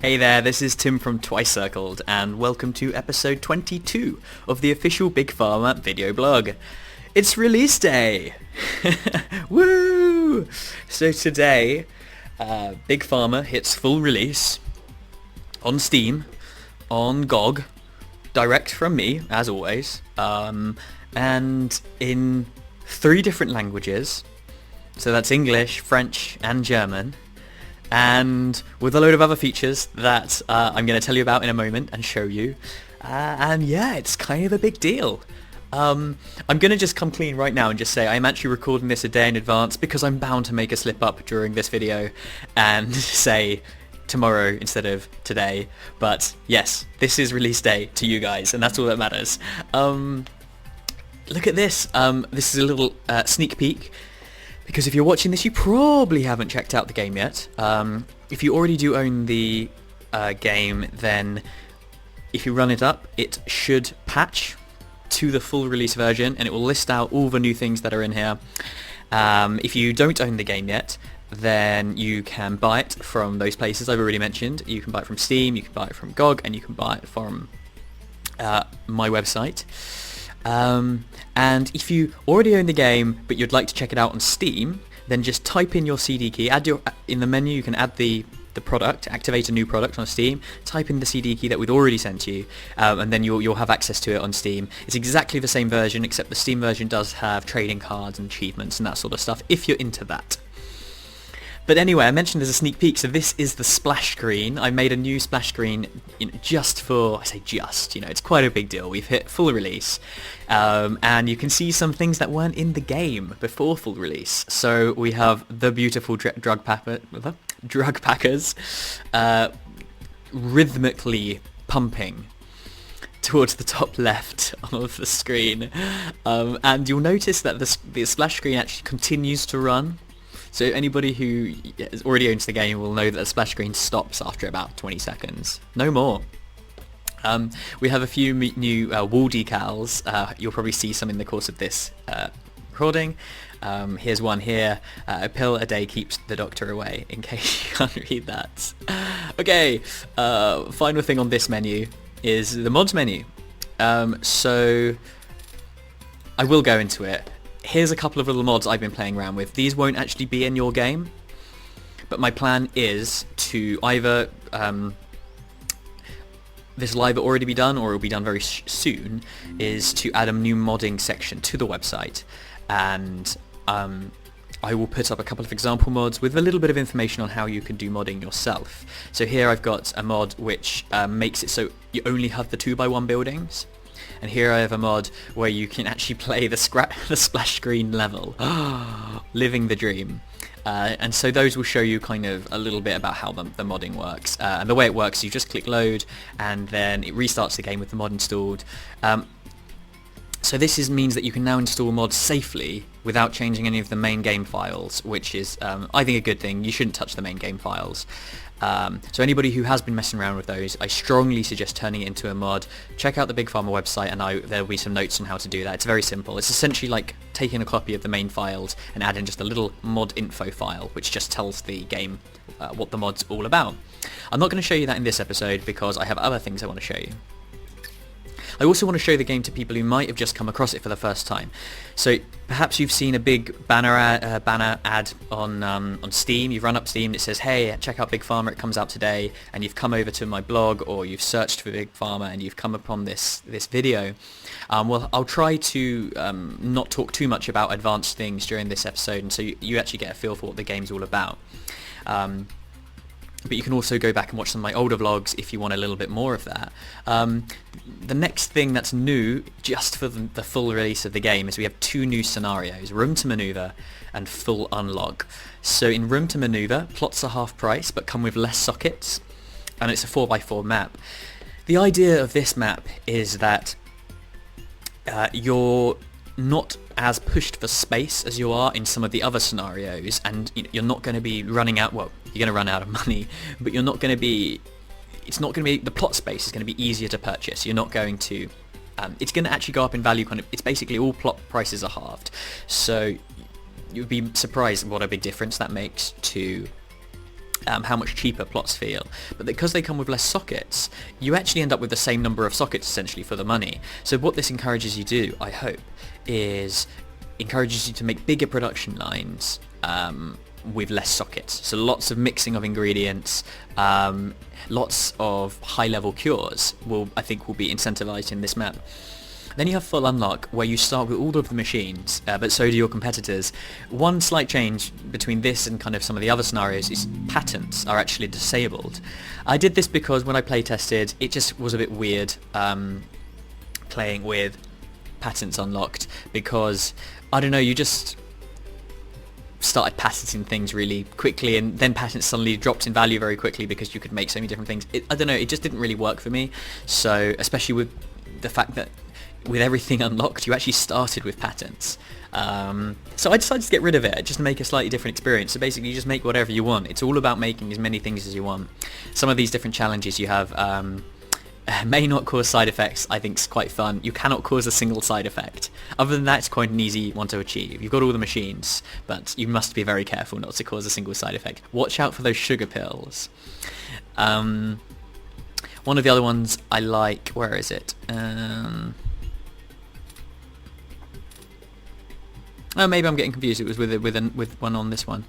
Hey there, this is Tim from Twice Circled, and welcome to episode 22 of the official Big Pharma video blog. It's release day! Woo! So today, Big Pharma hits full release on Steam, on GOG, direct from me, as always, and in 3 different languages. So that's English, French, and German. And with a load of other features that I'm going to tell you about in a moment and show you. And yeah, it's kind of a big deal. I'm going to just come clean right now and just say I'm actually recording this a day in advance because I'm bound to make a slip up during this video and say tomorrow instead of today. But yes, this is release day to you guys, and that's all that matters. Look at this. This is a little sneak peek. Because if you're watching this, you probably haven't checked out the game yet. If you already do own the game, then if you run it up, it should patch to the full release version, and it will list out all the new things that are in here. If you don't own the game yet, then you can buy it from those places I've already mentioned. You can buy it from Steam, you can buy it from GOG, and you can buy it from my website. And if you already own the game but you'd like to check it out on Steam, then just type in your CD key. In the menu you can add the product, activate a new product on Steam, type in the CD key that we'd already sent you, and then you'll have access to it on Steam. It's exactly the same version, except the Steam version does have trading cards and achievements and that sort of stuff, if you're into that. But anyway, I mentioned there's a sneak peek, so this is the splash screen. I made a new splash screen just for, I say just, it's quite a big deal. We've hit full release, and you can see some things that weren't in the game before full release. So we have the beautiful drug packers rhythmically pumping towards the top left of the screen. And you'll notice that the splash screen actually continues to run. So anybody who already owns the game will know that the splash screen stops after about 20 seconds. No more. We have a few new wall decals. You'll probably see some in the course of this recording. Here's one here. A pill a day keeps the doctor away, in case you can't read that. Okay, final thing on this menu is the mods menu. So I will go into it. Here's a couple of little mods I've been playing around with. These won't actually be in your game, but my plan is to either this will either already be done or it will be done very soon, is to add a new modding section to the website, and I will put up a couple of example mods with a little bit of information on how you can do modding yourself. So here I've got a mod which makes it so you only have the 2x1 buildings. And here I have a mod where you can actually play the splash screen level. Living the dream. And so those will show you kind of a little bit about how the modding works. And the way it works, you just click load and then it restarts the game with the mod installed. So this means that you can now install mods safely without changing any of the main game files, which is, I think, a good thing. You shouldn't touch the main game files. So anybody who has been messing around with those, I strongly suggest turning it into a mod. Check out the Big Pharma website and there'll be some notes on how to do that. It's very simple. It's essentially like taking a copy of the main files and adding just a little mod info file, which just tells the game what the mod's all about. I'm not going to show you that in this episode because I have other things I want to show you. I also want to show the game to people who might have just come across it for the first time. So perhaps you've seen a big banner ad on Steam. You've run up Steam and it says, hey, check out Big Pharma, it comes out today, and you've come over to my blog or you've searched for Big Pharma and you've come upon this video. Well, I'll try to not talk too much about advanced things during this episode, and so you actually get a feel for what the game's all about. But you can also go back and watch some of my older vlogs if you want a little bit more of that. The next thing that's new, just for the full release of the game, is we have 2 new scenarios, Room to Maneuver and Full Unlock. So in Room to Maneuver, plots are half price but come with less sockets, and it's a 4x4 map. The idea of this map is that you're not as pushed for space as you are in some of the other scenarios, and you're not going to be running out, well, you're going to run out of money, but you're not going to be, it's not going to be, the plot space is going to be easier to purchase. You're not going to, it's going to actually go up in value kind of, it's basically all plot prices are halved. So you'd be surprised what a big difference that makes to how much cheaper plots feel. But because they come with less sockets, you actually end up with the same number of sockets essentially for the money. So what this encourages you to do, I hope, is encourages you to make bigger production lines with less sockets. So lots of mixing of ingredients, lots of high-level cures I think will be incentivized in this map. Then you have full unlock, where you start with all of the machines, but so do your competitors. One slight change between this and kind of some of the other scenarios is patents are actually disabled. I did this because when I play tested, it just was a bit weird playing with patents unlocked, because, I don't know, you just started patenting things really quickly, and then patents suddenly dropped in value very quickly because you could make so many different things. I don't know, it just didn't really work for me. So, especially with the fact that with everything unlocked, you actually started with patents. So I decided to get rid of it, just to make a slightly different experience. So basically, you just make whatever you want. It's all about making as many things as you want. Some of these different challenges you have may not cause side effects. I think is quite fun. You cannot cause a single side effect. Other than that, it's quite an easy one to achieve. You've got all the machines, but you must be very careful not to cause a single side effect. Watch out for those sugar pills. One of the other ones I like, where is it? Oh, maybe I'm getting confused. It was with one on this one.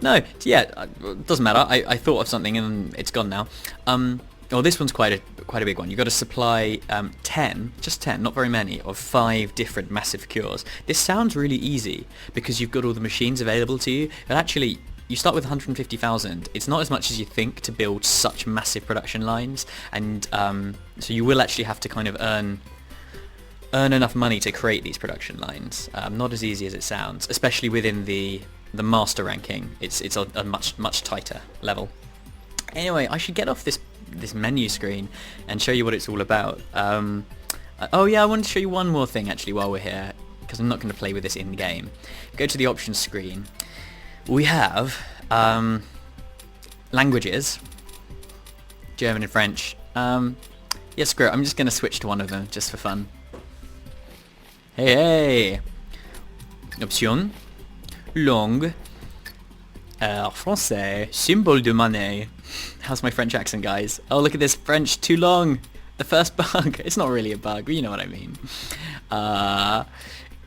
No, yeah, it doesn't matter. I thought of something and it's gone now. Well, this one's quite a big one. You've got to supply 10, just 10, not very many, of 5 different massive cures. This sounds really easy because you've got all the machines available to you, but actually you start with 150,000. It's not as much as you think to build such massive production lines, and so you will actually have to kind of earn enough money to create these production lines. Not as easy as it sounds, especially within the master ranking. It's a much tighter level. Anyway, I should get off this menu screen and show you what it's all about. Oh yeah, I wanted to show you one more thing actually while we're here, because I'm not going to play with this in game. Go to the options screen. We have languages, German and French. Yeah, screw it. I'm just going to switch to one of them just for fun. Hey! Option. Langue. Français. Symbole de monnaie. How's my French accent, guys? Oh, look at this French. Too long. The first bug. It's not really a bug, but you know what I mean.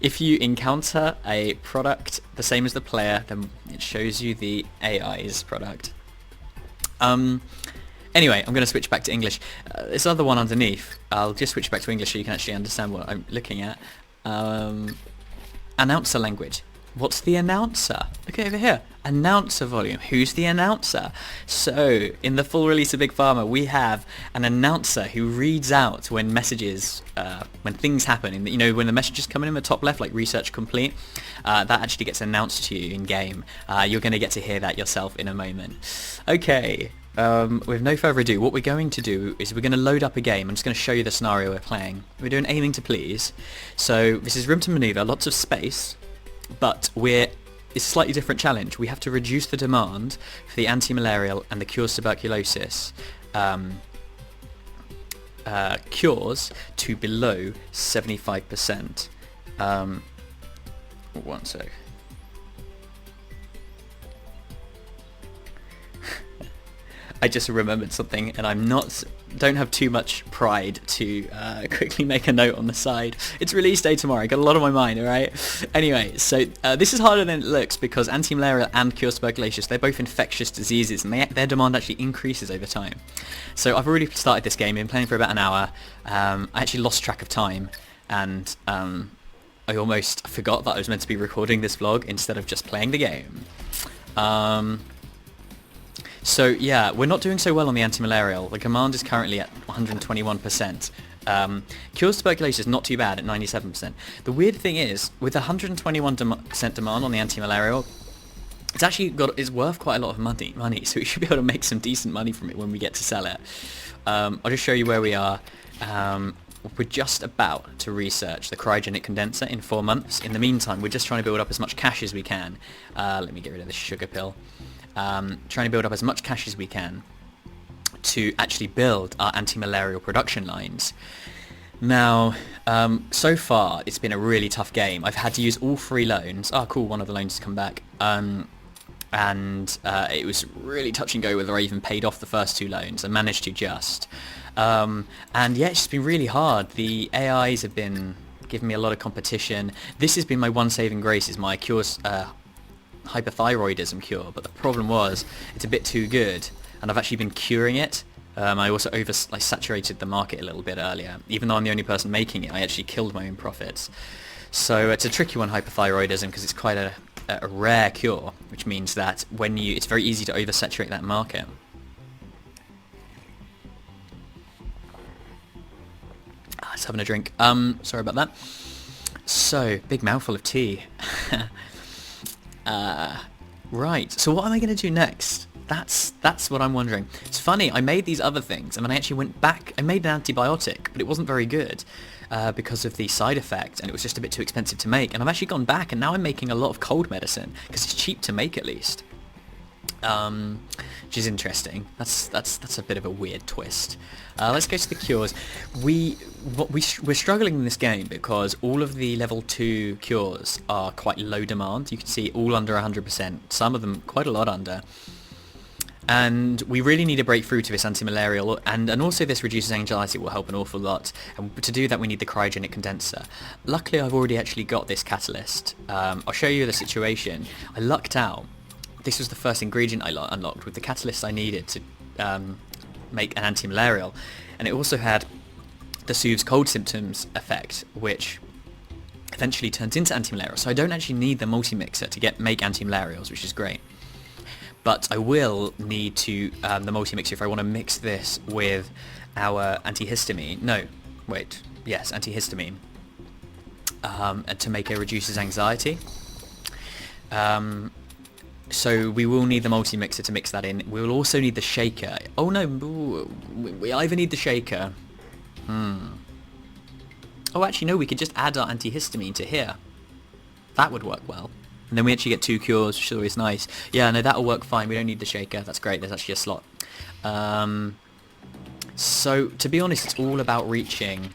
If you encounter a product the same as the player, then it shows you the AI's product. Anyway, I'm going to switch back to English. This other one underneath, I'll just switch back to English so you can actually understand what I'm looking at. Announcer language. What's the announcer? Look over here. Announcer volume. Who's the announcer? So, in the full release of Big Pharma, we have an announcer who reads out when messages, when things happen. You know, when the messages come in the top left, like research complete, that actually gets announced to you in game. You're going to get to hear that yourself in a moment. Okay. With no further ado, what we're going to do is we're going to load up a game. I'm just going to show you the scenario we're playing. We're doing aiming to please. So this is room to maneuver, lots of space, but it's a slightly different challenge. We have to reduce the demand for the anti-malarial and the cures tuberculosis cures to below 75%. One sec. I just remembered something, and don't have too much pride to quickly make a note on the side. It's release day tomorrow. I got a lot on my mind, alright? Anyway, so this is harder than it looks because anti-malarial and cure tuberculosis, they're both infectious diseases, and their demand actually increases over time. So I've already started this game, been playing for about an hour. I actually lost track of time, and I almost forgot that I was meant to be recording this vlog instead of just playing the game. So yeah, we're not doing so well on the anti-malarial. The command is currently at 121%. Cures tuberculosis is not too bad at 97%. The weird thing is, with 121% demand on the anti-malarial, it's worth quite a lot of money, so we should be able to make some decent money from it when we get to sell it. I'll just show you where we are. We're just about to research the cryogenic condenser in 4 months. In the meantime, we're just trying to build up as much cash as we can. Let me get rid of the sugar pill. Trying to build up as much cash as we can to actually build our anti-malarial production lines. Now, so far it's been a really tough game. I've had to use all 3 loans. Oh, cool! One of the loans has come back. And it was really touch and go whether I even paid off the first 2 loans. I managed to just. And yeah, it's just been really hard. The AIs have been giving me a lot of competition. This has been my one saving grace, is my cure's hyperthyroidism cure. But the problem was it's a bit too good, and I've actually been curing it. I also saturated the market a little bit earlier. Even though I'm the only person making it, I actually killed my own profits. So it's a tricky one, hyperthyroidism, because it's quite a rare cure, which means that it's very easy to oversaturate that market. Just having a drink. Sorry about that. So, big mouthful of tea. Right, so what am I going to do next? That's what I'm wondering. It's funny, I made these other things, and then I actually went back. I made an antibiotic, but it wasn't very good because of the side effect, and it was just a bit too expensive to make. And I've actually gone back, and now I'm making a lot of cold medicine because it's cheap to make, at least. Which is interesting. That's a bit of a weird twist. Let's go to the cures. We're struggling in this game because all of the level 2 cures are quite low demand. You can see all under 100%. Some of them quite a lot under. And we really need a breakthrough to this anti-malarial, and also this reduces anxiety will help an awful lot. And to do that we need the cryogenic condenser. Luckily I've already actually got this catalyst. I'll show you the situation. I lucked out. This was the first ingredient I unlocked with the catalyst I needed to make an anti-malarial. And it also had the soothes cold symptoms effect, which eventually turns into anti-malarial. So I don't actually need the multi-mixer to make anti-malarials, which is great. But I will need the multi-mixer if I want to mix this with our antihistamine. No, wait. Yes, antihistamine. And to make it reduces anxiety. So we will need the multi-mixer to mix that in. We will also need the shaker. Oh no, we either need the shaker. Oh, actually no, we could just add our antihistamine to here. That would work well. And then we actually get 2 cures, which is always nice. Yeah, no, that'll work fine. We don't need the shaker. That's great. There's actually a slot. So, to be honest, it's all about reaching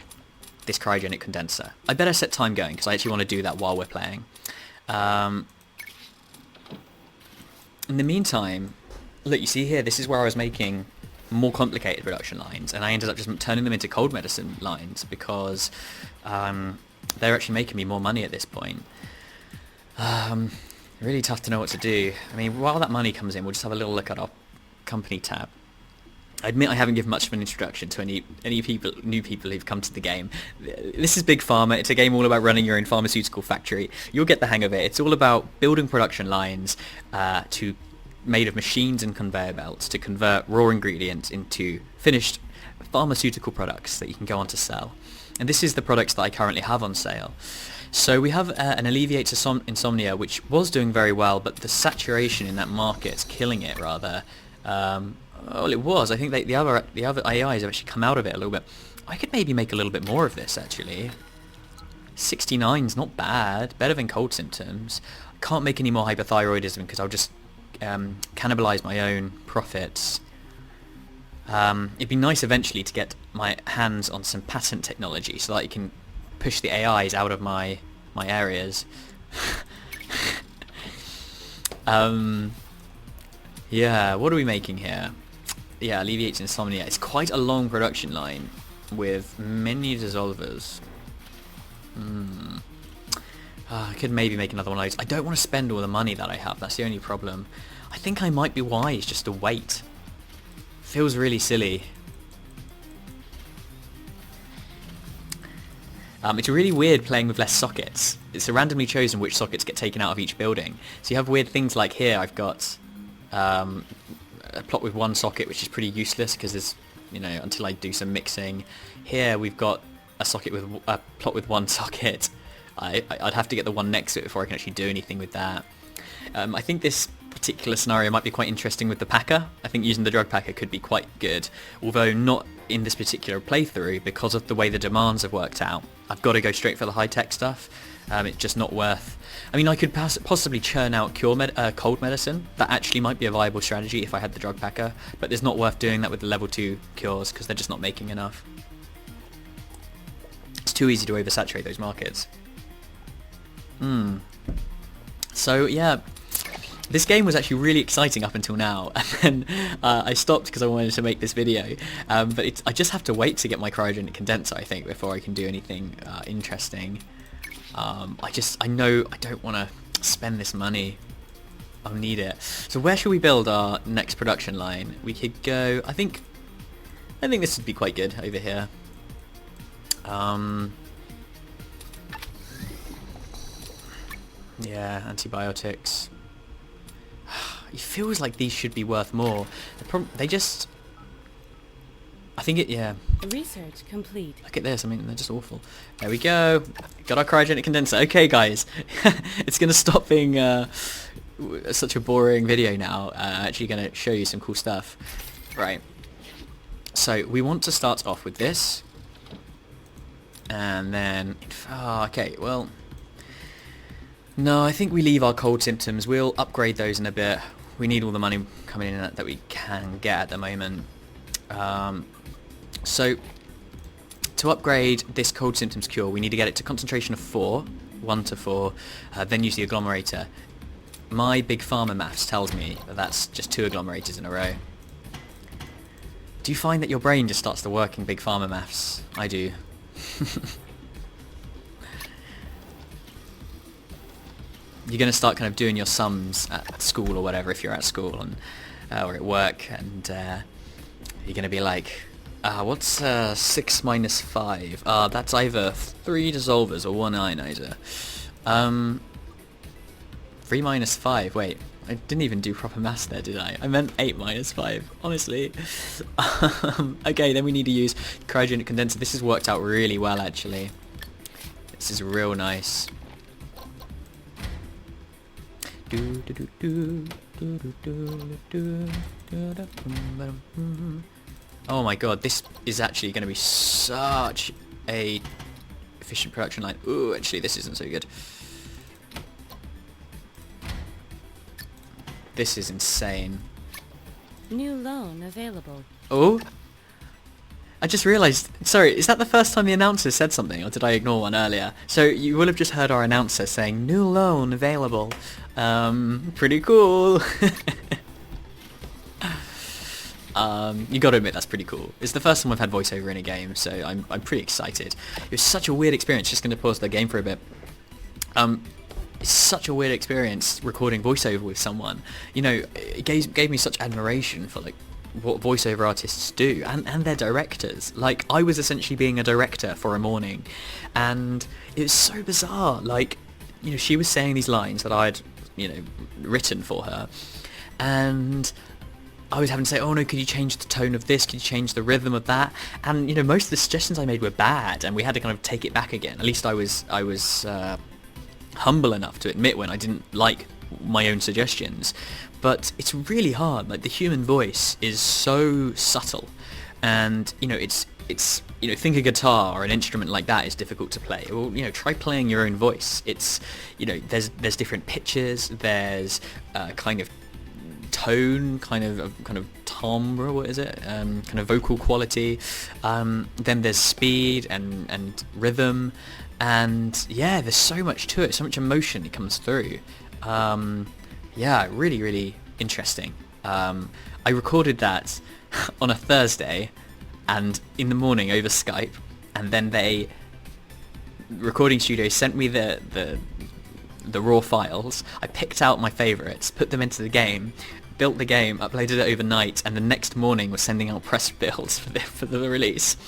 this cryogenic condenser. I better set time going, because I actually want to do that while we're playing. In the meantime, look, you see here, this is where I was making more complicated production lines, and I ended up just turning them into cold medicine lines, because they're actually making me more money at this point. Really tough to know what to do. I mean, while that money comes in, we'll just have a little look at our company tab. I admit I haven't given much of an introduction to any new people who've come to the game. This is Big Pharma. It's a game all about running your own pharmaceutical factory. You'll get the hang of it. It's all about building production lines made of machines and conveyor belts to convert raw ingredients into finished pharmaceutical products that you can go on to sell. And this is the products that I currently have on sale. So we have an alleviates insomnia, which was doing very well, but the saturation in that market's killing it rather. Well, it was. I think the other AIs have actually come out of it a little bit. I could maybe make a little bit more of this, actually. 69's not bad. Better than cold symptoms. I can't make any more hyperthyroidism because I'll just cannibalize my own profits. It'd be nice eventually to get my hands on some patent technology so that I can push the AIs out of my areas. Yeah, what are we making here? Yeah, alleviates insomnia. It's quite a long production line with many dissolvers. I could maybe make another one of those. I don't want to spend all the money that I have. That's the only problem. I think I might be wise just to wait. Feels really silly. It's really weird playing with less sockets. It's randomly chosen which sockets get taken out of each building. So you have weird things like here I've got a plot with 1 socket, which is pretty useless because there's, until I do some mixing. Here we've got a plot with 1 socket. I'd have to get the one next to it before I can actually do anything with that. I think this particular scenario might be quite interesting with the packer. I think using the drug packer could be quite good, although not in this particular playthrough because of the way the demands have worked out. I've got to go straight for the high-tech stuff. It's just not worth... I mean, I could possibly churn out cold medicine. That actually might be a viable strategy if I had the drug packer, but it's not worth doing that with the level 2 cures because they're just not making enough. It's too easy to oversaturate those markets. So yeah, this game was actually really exciting up until now, and then I stopped because I wanted to make this video. But I just have to wait to get my cryogenic condenser, I think, before I can do anything interesting. I know I don't want to spend this money. I'll need it. So where should we build our next production line? We could go. I think this would be quite good over here. Yeah, antibiotics. It feels like these should be worth more. They just... I think it, yeah. Research complete. Look at this, I mean, they're just awful. There we go. Got our cryogenic condenser. Okay, guys. It's going to stop being such a boring video now. Actually going to show you some cool stuff. Right. So, we want to start off with this. And then... Oh, okay, well... No, I think we leave our cold symptoms. We'll upgrade those in a bit. We need all the money coming in that we can get at the moment. So, to upgrade this cold symptoms cure, we need to get it to concentration of 4, 1 to 4, then use the agglomerator. My Big Pharma maths tells me that that's just 2 agglomerators in a row. Do you find that your brain just starts to work in Big Pharma maths? I do. You're going to start kind of doing your sums at school or whatever, if you're at school and or at work, and you're going to be like, what's 6 minus 5? That's either 3 dissolvers or 1 ionizer. 3 minus 5, wait, I didn't even do proper maths there, did I? I meant 8 minus 5, honestly. Okay, then we need to use cryogenic condenser. This has worked out really well, actually. This is real nice. Oh my god, this is actually going to be such a efficient production line. Ooh, actually this isn't so good. This is insane. New loan available. Oh? I just realised, sorry, is that the first time the announcer said something, or did I ignore one earlier? So you will have just heard our announcer saying, new loan available. Pretty cool. You gotta admit that's pretty cool. It's the first time we've had voiceover in a game, so I'm pretty excited. It was such a weird experience, just gonna pause the game for a bit. It's such a weird experience recording voiceover with someone. You know, it gave me such admiration for like what voiceover artists do, and their directors. Like, I was essentially being a director for a morning, and it was so bizarre. Like, you know, she was saying these lines that I'd, you know, written for her, and I was having to say, oh no, could you change the tone of this, could you change the rhythm of that? And, you know, most of the suggestions I made were bad, and we had to kind of take it back again. At least I was humble enough to admit when I didn't like my own suggestions. But it's really hard. Like, the human voice is so subtle, and, you know, it's you know, think a guitar or an instrument like that is difficult to play. Well, you know, try playing your own voice. It's, you know, there's different pitches, there's kind of tone, kind of timbre, what is it? Kind of vocal quality. Then there's speed and rhythm, and yeah, there's so much to it, so much emotion that comes through. Yeah, really, really interesting. I recorded that on a Thursday, and in the morning over Skype, and then the recording studio sent me the raw files. I picked out my favourites, put them into the game, built the game, uploaded it overnight, and the next morning was sending out press builds for the release.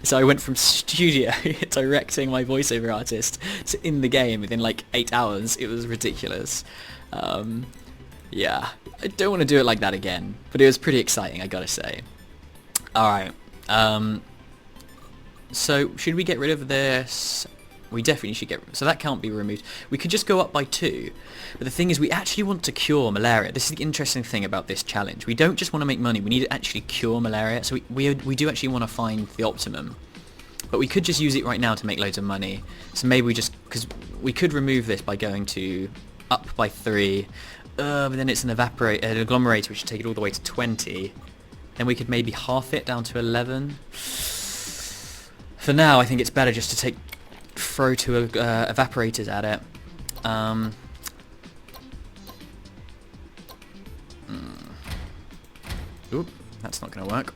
So I went from studio directing my voiceover artist to in the game within like 8 hours. It was ridiculous. Yeah, I don't want to do it like that again, but it was pretty exciting, I gotta say. Alright, so should we get rid of this? We definitely should so that can't be removed. We could just go up by 2, but the thing is, we actually want to cure malaria. This is the interesting thing about this challenge. We don't just want to make money, we need to actually cure malaria, so we do actually want to find the optimum. But we could just use it right now to make loads of money, so maybe we just, because we could remove this by going to up by 3, but then it's an agglomerator, which should take it all the way to 20. Then we could maybe half it down to 11. For now, I think it's better just to take throw two evaporators at it. Oop, that's not going to work.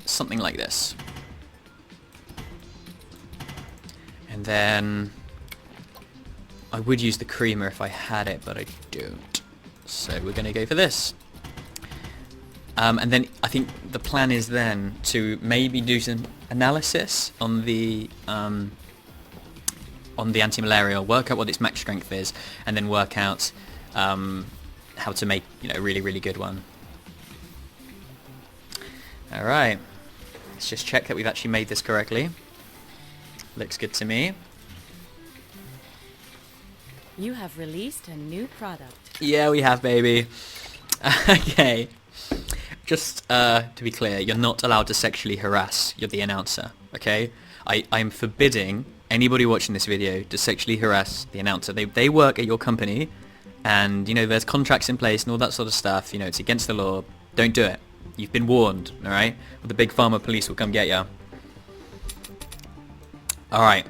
Something like this. And then I would use the creamer if I had it, but I don't. So we're going to go for this. And then I think the plan is then to maybe do some analysis on the anti-malarial, work out what its max strength is, and then work out how to make, you know, a really, really good one. All right, let's just check that we've actually made this correctly. Looks good to me. You have released a new product. Yeah, we have, baby. Okay. Just to be clear, you're not allowed to sexually harass the announcer, okay? I'm forbidding anybody watching this video to sexually harass the announcer. They work at your company, and, you know, there's contracts in place and all that sort of stuff. You know, it's against the law. Don't do it. You've been warned, all right? Or the Big Pharma police will come get you. All right.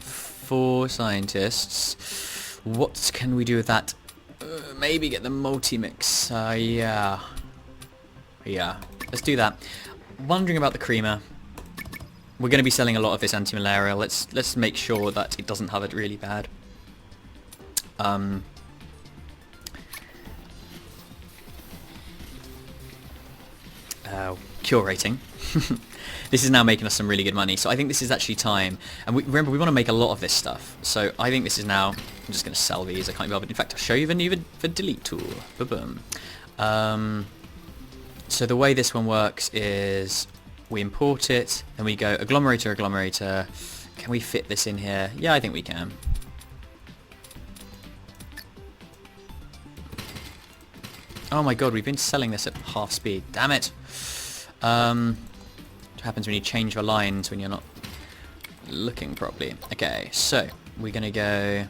For scientists, what can we do with that? Maybe get the multi-mix. Yeah. Let's do that. Wondering about the creamer. We're going to be selling a lot of this anti-malarial. Let's make sure that it doesn't have it really bad. Cure rating. This is now making us some really good money, so I think this is actually time. And remember, we want to make a lot of this stuff, so I think this is now... I'm just going to sell these. I can't be bothered. In fact, I'll show you the delete tool. Boom. So the way this one works is we import it, then we go agglomerator. Can we fit this in here? Yeah, I think we can. Oh my god, we've been selling this at half speed. Damn it. What happens when you change your lines when you're not looking properly? Okay, so we're gonna go...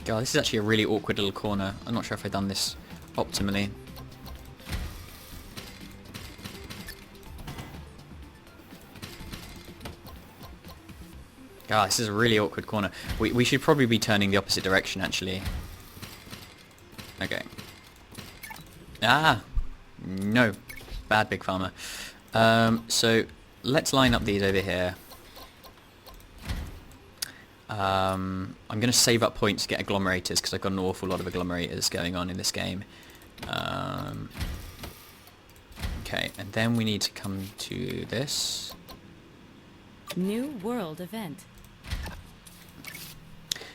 God, this is actually a really awkward little corner. I'm not sure if I've done this optimally. God, this is a really awkward corner. We should probably be turning the opposite direction, actually. Okay. Ah! No. Bad Big Pharma. So, let's line up these over here. I'm going to save up points to get agglomerators, because I've got an awful lot of agglomerators going on in this game. Okay, and then we need to come to this. New world event.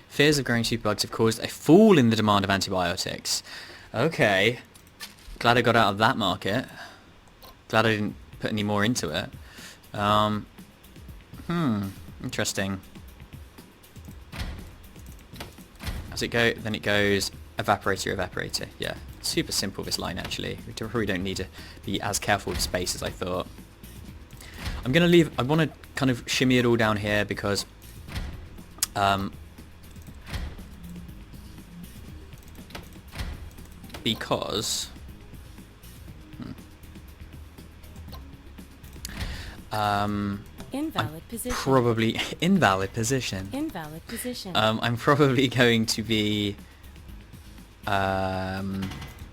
Fears of growing superbugs have caused a fall in the demand of antibiotics. Okay. Glad I got out of that market. Glad I didn't put any more into it. Interesting. As it go, then it goes evaporator. Yeah, super simple, this line, actually. We probably don't need to be as careful with space as I thought. I'm going to leave... I want to kind of shimmy it all down here because... Invalid position. Probably... Invalid position. Invalid position. I'm probably going to be...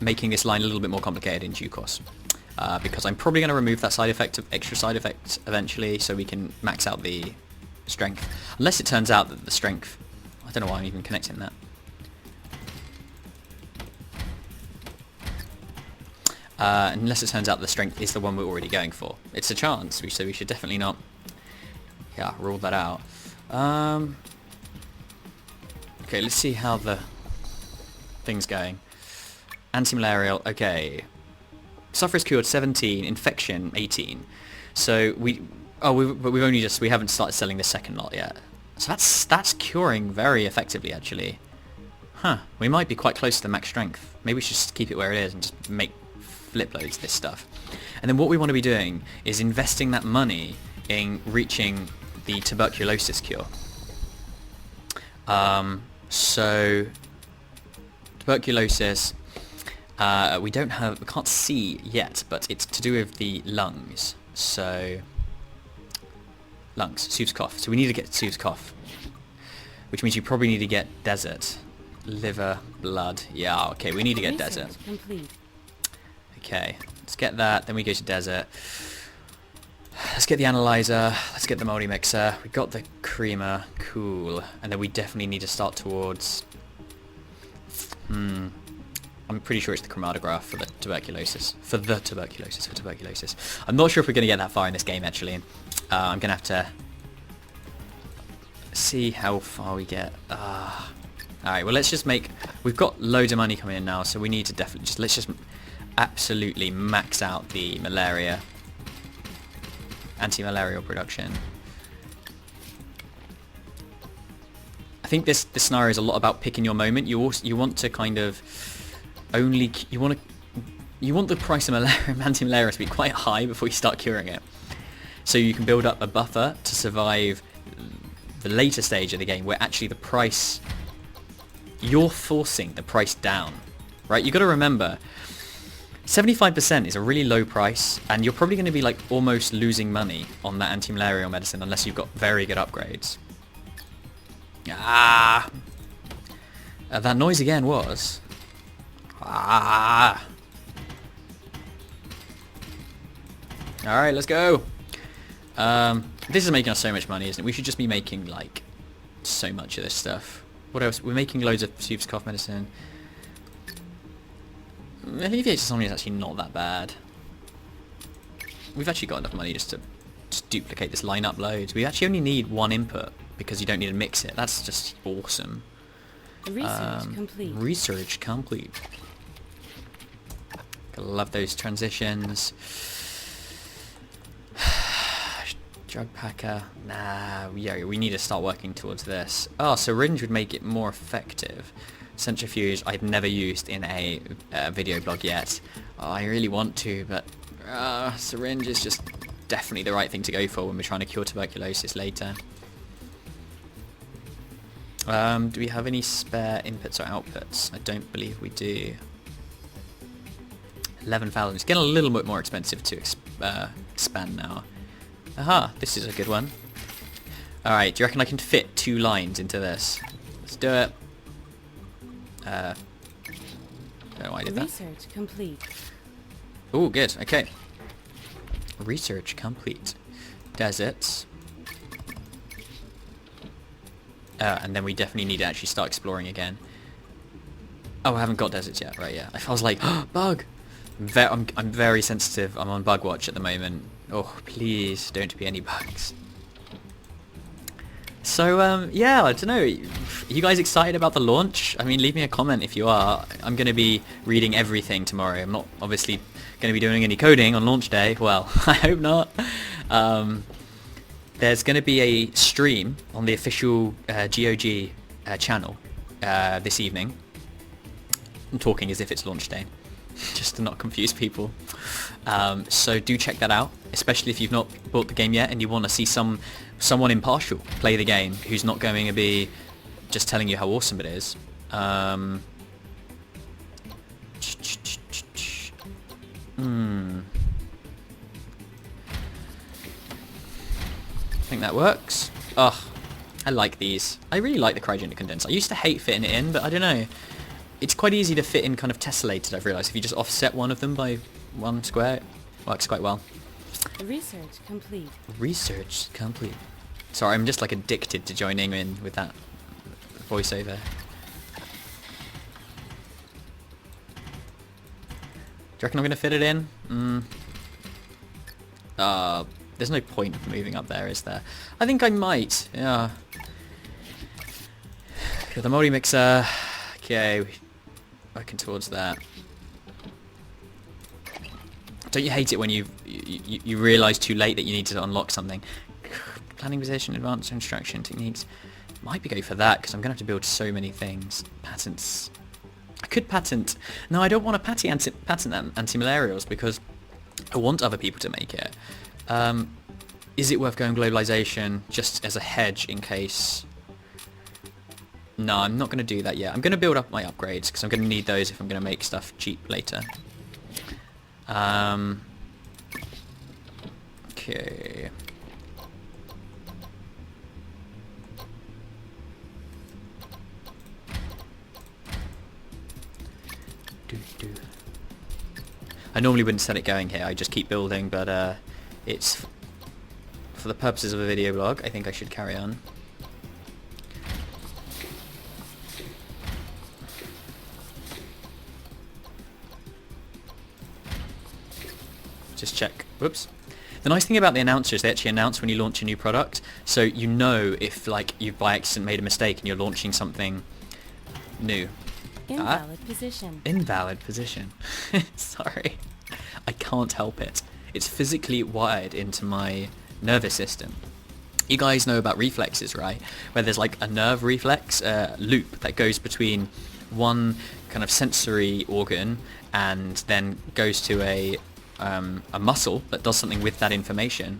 making this line a little bit more complicated in due course. Because I'm probably going to remove that extra side effect eventually, so we can max out the strength. Unless it turns out that the strength... I don't know why I'm even connecting that. Unless it turns out the strength is the one we're already going for. It's a chance, so we should definitely not... Yeah, rule that out. Okay, let's see how the thing's going. Anti-malarial, okay. Sufferers cured 17, infection 18. So we haven't started selling the second lot yet. So that's curing very effectively, actually. Huh, we might be quite close to the max strength. Maybe we should just keep it where it is and just make flip loads of this stuff. And then what we want to be doing is investing that money in reaching the tuberculosis cure. So tuberculosis, we can't see yet, but it's to do with the lungs. So lungs, Suv's cough. So we need to get Suv's cough, which means you probably need to get desert, liver, blood. Yeah, okay, we need to get desert. Complete. Okay, let's get that. Then we go to desert. Let's get the analyzer. Let's get the moldy mixer. We got the creamer. Cool. And then we definitely need to start towards. I'm pretty sure it's the chromatograph for the tuberculosis. For tuberculosis. I'm not sure if we're going to get that far in this game, actually. I'm going to have to see how far we get. Alright, well, let's just make... We've got loads of money coming in now, so we need to definitely just... Let's just absolutely max out the malaria. Anti-malarial production. I think this scenario is a lot about picking your moment. You want to kind of only... You want the price of anti-malaria to be quite high before you start curing it. So you can build up a buffer to survive the later stage of the game where actually the price... You're forcing the price down, right? You got to remember, 75% is a really low price, and you're probably going to be like almost losing money on that anti-malarial medicine unless you've got very good upgrades. That noise again was... Alright, let's go. This is making us so much money, isn't it? We should just be making like so much of this stuff. What else? We're making loads of Suv's cough medicine. Alleviated insomnia is actually not that bad. We've actually got enough money just to duplicate this line up loads. We actually only need one input because you don't need to mix it. That's just awesome. Research complete. Research complete. Gotta love those transitions. Drug packer. Nah, yeah, we need to start working towards this. Oh, syringe would make it more effective. Centrifuge I've never used in a video blog yet. Oh, I really want to, but syringe is just definitely the right thing to go for when we're trying to cure tuberculosis later. Do we have any spare inputs or outputs? I don't believe we do. 11,000. It's getting a little bit more expensive to expand now. Aha, this is a good one. Alright, do you reckon I can fit 2 lines into this? Let's do it. Don't know why I did that. Research complete. Oh, good. Okay. Research complete. Deserts. And then we definitely need to actually start exploring again. Oh, I haven't got deserts yet. Right, yeah. I was like, oh, bug! I'm very sensitive. I'm on bug watch at the moment. Oh, please don't be any bugs. So, yeah, I don't know. Are you guys excited about the launch? I mean, leave me a comment if you are. I'm going to be reading everything tomorrow. I'm not obviously going to be doing any coding on launch day. Well, I hope not. There's going to be a stream on the official GOG channel this evening. I'm talking as if it's launch day, just to not confuse people. So do check that out, especially if you've not bought the game yet and you want to see someone impartial play the game who's not going to be just telling you how awesome it is. I think that works. Ugh, I like these. I really like the cryogenic condenser. I used to hate fitting it in, but I don't know. It's quite easy to fit in kind of tessellated, I've realised. If you just offset one of them by 1 square, it works quite well. Research complete. Research complete. Sorry, I'm just like addicted to joining in with that voiceover. Do you reckon I'm going to fit it in? There's no point of moving up there, is there? I think I might, yeah. Okay, the moldy mixer. Okay, working towards that. Don't you hate it when you realise too late that you need to unlock something? Planning position, advanced extraction techniques. Might be go for that because I'm going to have to build so many things. Patents. I could patent... No, I don't want to patent anti-malarials because I want other people to make it. Is it worth going globalization just as a hedge in case? No, I'm not going to do that yet. I'm going to build up my upgrades because I'm going to need those if I'm going to make stuff cheap later. Okay. I normally wouldn't set it going here, I just keep building, but it's for the purposes of a video blog, I think I should carry on. Just check. Whoops. The nice thing about the announcers, they actually announce when you launch a new product, so you know if like you've by accident made a mistake and you're launching something new. Invalid position. Invalid position. Sorry. I can't help it. It's physically wired into my nervous system. You guys know about reflexes, right? Where there's like a nerve reflex loop that goes between one kind of sensory organ and then goes to a muscle that does something with that information.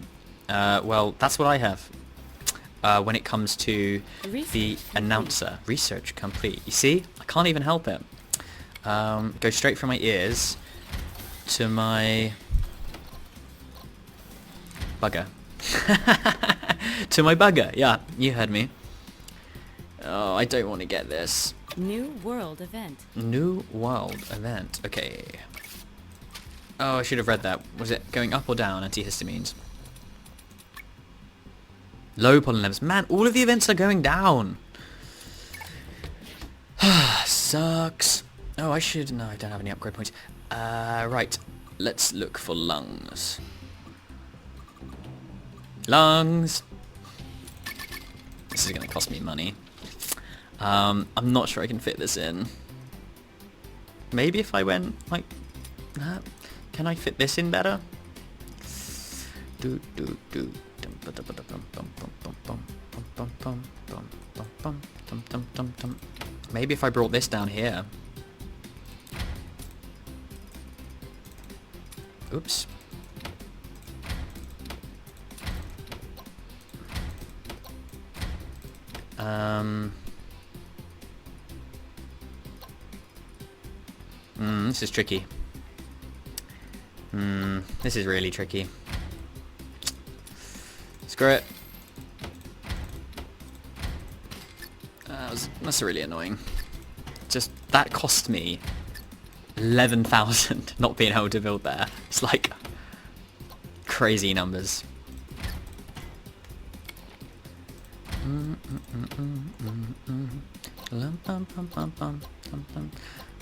Well, that's what I have when it comes to the announcer. Research complete. You see? I can't even help it. Go straight from my ears to my bugger. To my bugger. Yeah, you heard me. Oh, I don't want to get this. New world event. New world event. Okay. Oh, I should have read that. Was it going up or down, antihistamines? Low pollen levels. Man, all of the events are going down. Sucks. Oh, I should... No, I don't have any upgrade points. Right. Let's look for lungs. Lungs. This is going to cost me money. I'm not sure I can fit this in. Maybe if I went like that. Can I fit this in better? Maybe if I brought this down here. Oops. This is tricky. This is really tricky. Screw it. That's really annoying. Just, that cost me 11,000 not being able to build there. It's like crazy numbers.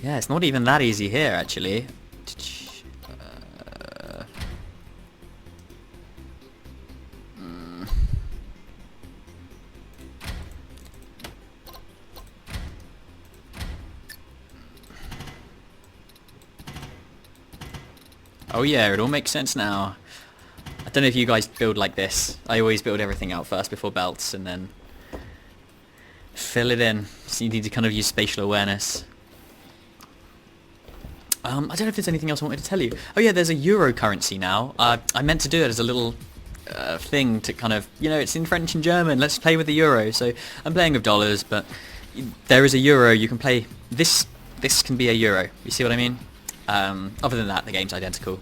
Yeah, it's not even that easy here, actually. Oh yeah, it all makes sense now. I don't know if you guys build like this. I always build everything out first before belts and then fill it in. So you need to kind of use spatial awareness. I don't know if there's anything else I wanted to tell you. Oh yeah, there's a euro currency now. I meant to do it as a little thing to kind of, you know, it's in French and German. Let's play with the euro. So I'm playing with dollars, but there is a euro. You can play this. This can be a euro. You see what I mean? Other than that, the game's identical.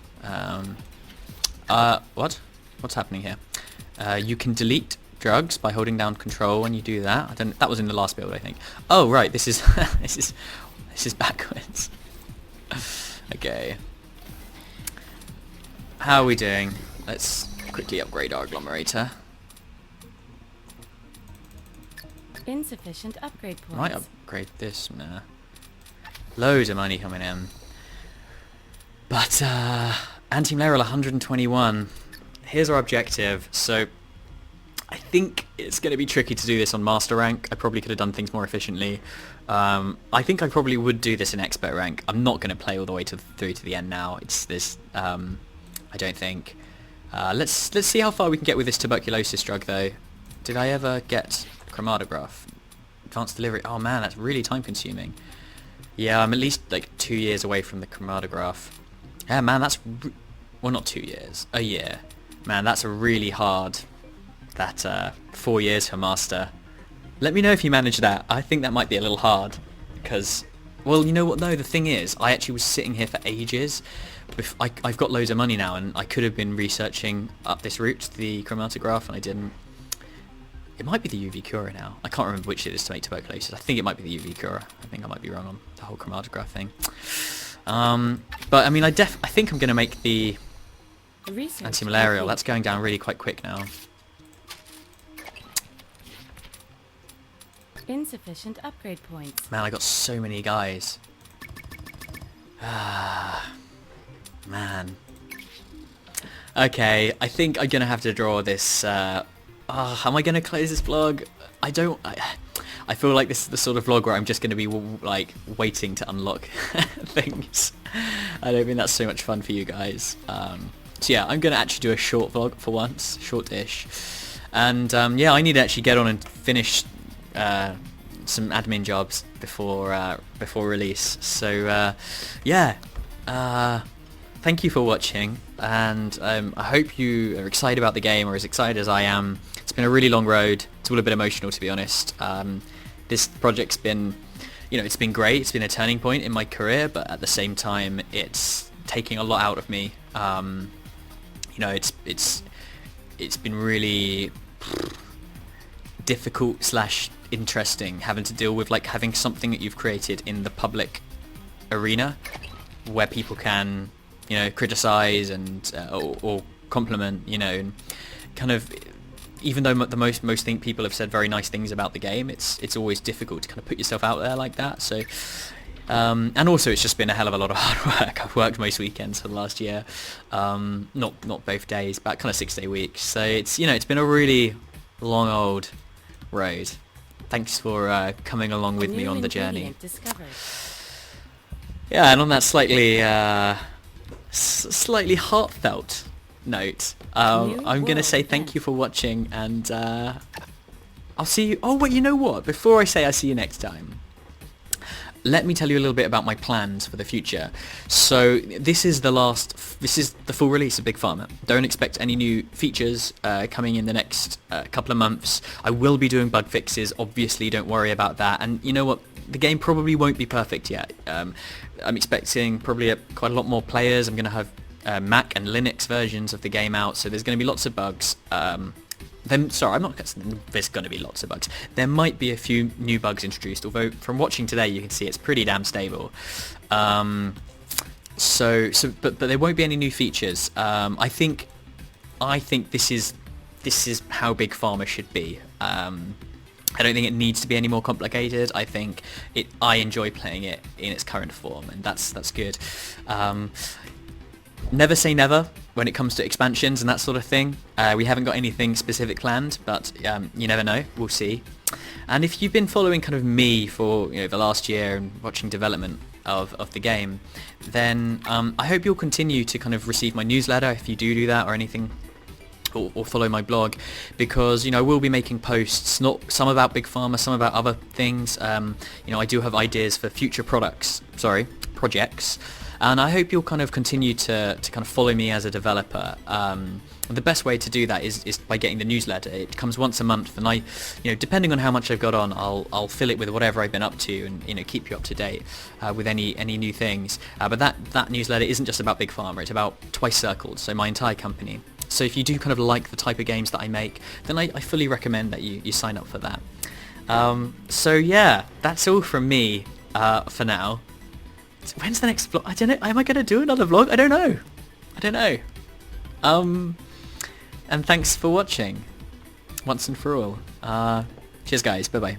What? What's happening here? You can delete drugs by holding down control when you do that. I don't. That was in the last build, I think. Oh right, this is this is backwards. Okay. How are we doing? Let's quickly upgrade our agglomerator. Insufficient upgrade points. Right, upgrade this. Nah. Loads of money coming in. But anti level 121. Here's our objective. So I think it's going to be tricky to do this on master rank. I probably could have done things more efficiently. I think I probably would do this in expert rank. I'm not going to play all the way through to the end now. It's this. I don't think. Let's see how far we can get with this tuberculosis drug though. Did I ever get chromatograph? Advanced delivery. Oh man, that's really time consuming. Yeah, I'm at least like 2 years away from the chromatograph. Yeah, man, that's... well, not 2 years. A year. Man, that's a really hard, that 4 years for Master. Let me know if you manage that. I think that might be a little hard, because, well, you know what though, the thing is, I actually was sitting here for ages. I've got loads of money now, and I could have been researching up this route to the chromatograph, and I didn't. It might be the UV Cura now. I can't remember which it is to make tuberculosis. I think it might be the UV Cura. I think I might be wrong on the whole chromatograph thing. But I mean, I think I'm going to make the anti-malarial. That's going down really quite quick now. Insufficient upgrade points. Man, I got so many guys. Man. Okay, I think I'm gonna have to draw this. Am I gonna close this vlog? I feel like this is the sort of vlog where I'm just gonna be like waiting to unlock things. I don't think that's so much fun for you guys. So yeah, I'm gonna actually do a short vlog for once, short-ish. And yeah, I need to actually get on and finish some admin jobs before release. So yeah, thank you for watching, and I hope you are excited about the game, or as excited as I am. It's been a really long road. It's all a bit emotional, to be honest. This project's been, you know, it's been great. It's been a turning point in my career, but at the same time, it's taking a lot out of me. You know, it's been really difficult / interesting having to deal with like having something that you've created in the public arena where people can, you know, criticize and or compliment, you know, and kind of, even though most people have said very nice things about the game, it's always difficult to kind of put yourself out there like that. So and also it's just been a hell of a lot of hard work. I've worked most weekends for the last year, not both days, but kind of 6-day weeks. So it's, you know, it's been a really long old road. Thanks for coming along with me on the journey. Yeah, and on that slightly heartfelt note, I'm going to say thank you for watching, and I'll see you... Oh, wait, you know what? Before I say I'll see you next time, let me tell you a little bit about my plans for the future. So this is the full release of Big Pharma. Don't expect any new features coming in the next couple of months. I will be doing bug fixes, obviously, don't worry about that. And you know what? The game probably won't be perfect yet. I'm expecting probably quite a lot more players. I'm going to have Mac and Linux versions of the game out, so there's going to be lots of bugs. Sorry, I'm not saying there's going to be lots of bugs. There might be a few new bugs introduced, although from watching today you can see it's pretty damn stable. But there won't be any new features. I think this is how Big Pharma should be. I don't think it needs to be any more complicated. I think I enjoy playing it in its current form, and that's good. Never say never when it comes to expansions and that sort of thing. We haven't got anything specific planned, but you never know. We'll see. And if you've been following kind of me for, you know, the last year and watching development of the game, then I hope you'll continue to kind of receive my newsletter if you do that, or anything, or follow my blog, because, you know, we'll be making posts, not some about Big Pharma, some about other things. You know, I do have ideas for future projects, and I hope you'll kind of continue to kind of follow me as a developer. The best way to do that is by getting the newsletter. It comes once a month, and you know, depending on how much I've got on, I'll fill it with whatever I've been up to, and, you know, keep you up to date with any new things. But that newsletter isn't just about Big Pharma. It's about Twice Circled, so my entire company. So if you do kind of like the type of games that I make, then I fully recommend that you sign up for that. So yeah, that's all from me for now. When's the next vlog? I don't know. Am I going to do another vlog? I don't know. And thanks for watching once and for all. Cheers guys. Bye bye.